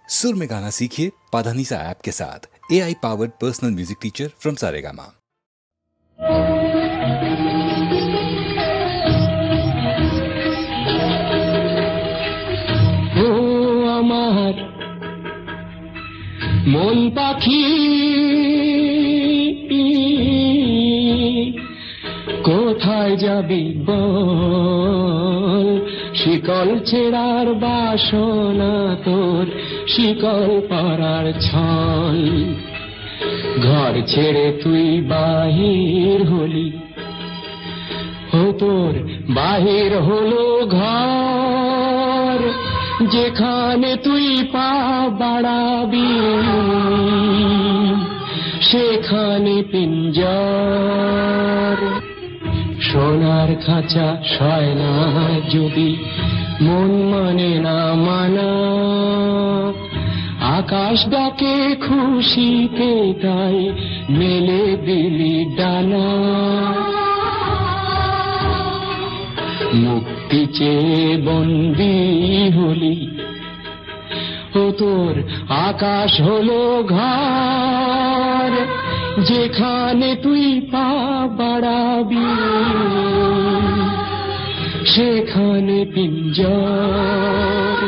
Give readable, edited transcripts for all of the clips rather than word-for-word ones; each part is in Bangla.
सुर में गाना सीखिए पाधानीसा ऐप के साथ। AI powered personal music teacher from Saregama. ও আমার মন পাখি কোথায় যাবি বল, শিকল ছেড়ার বাসনা তোর, শিকল পরার ছল। ঘর ছেড়ে তুই বাহির হলি, ও তোর বাহির হলো ঘর, যেখানে তুই পা বাড়াবি সেখানে পিঞ্জর। সোনার খাঁচা সয় না যদি মন মানে না মানা, আকাশ ডাকে খুশিতে তাই মেলে দিলি ডানা। মুক্তি চেয়ে বন্দি হলি, ও তোর আকাশ হলো ঘর, যেখানে তুই পা বাড়াবি সেখানে পিঞ্জর।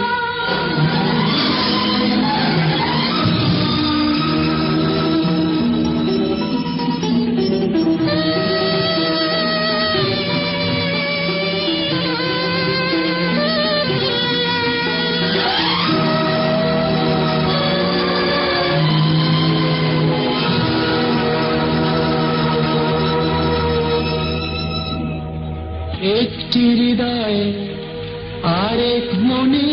একটি হৃদয় আরেক মনে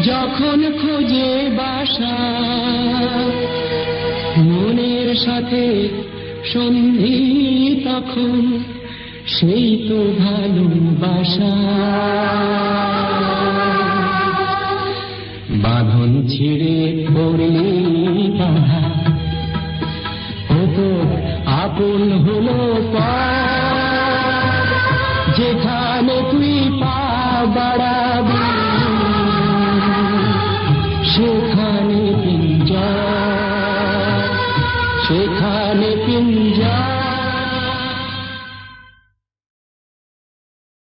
যখন খোঁজে বাসা, মনের সাথে সন্ধি তখন সেই তো ভালোবাসা। বাঁধন ছিঁড়ে পড়লি বাধা, ও তো আপন হলো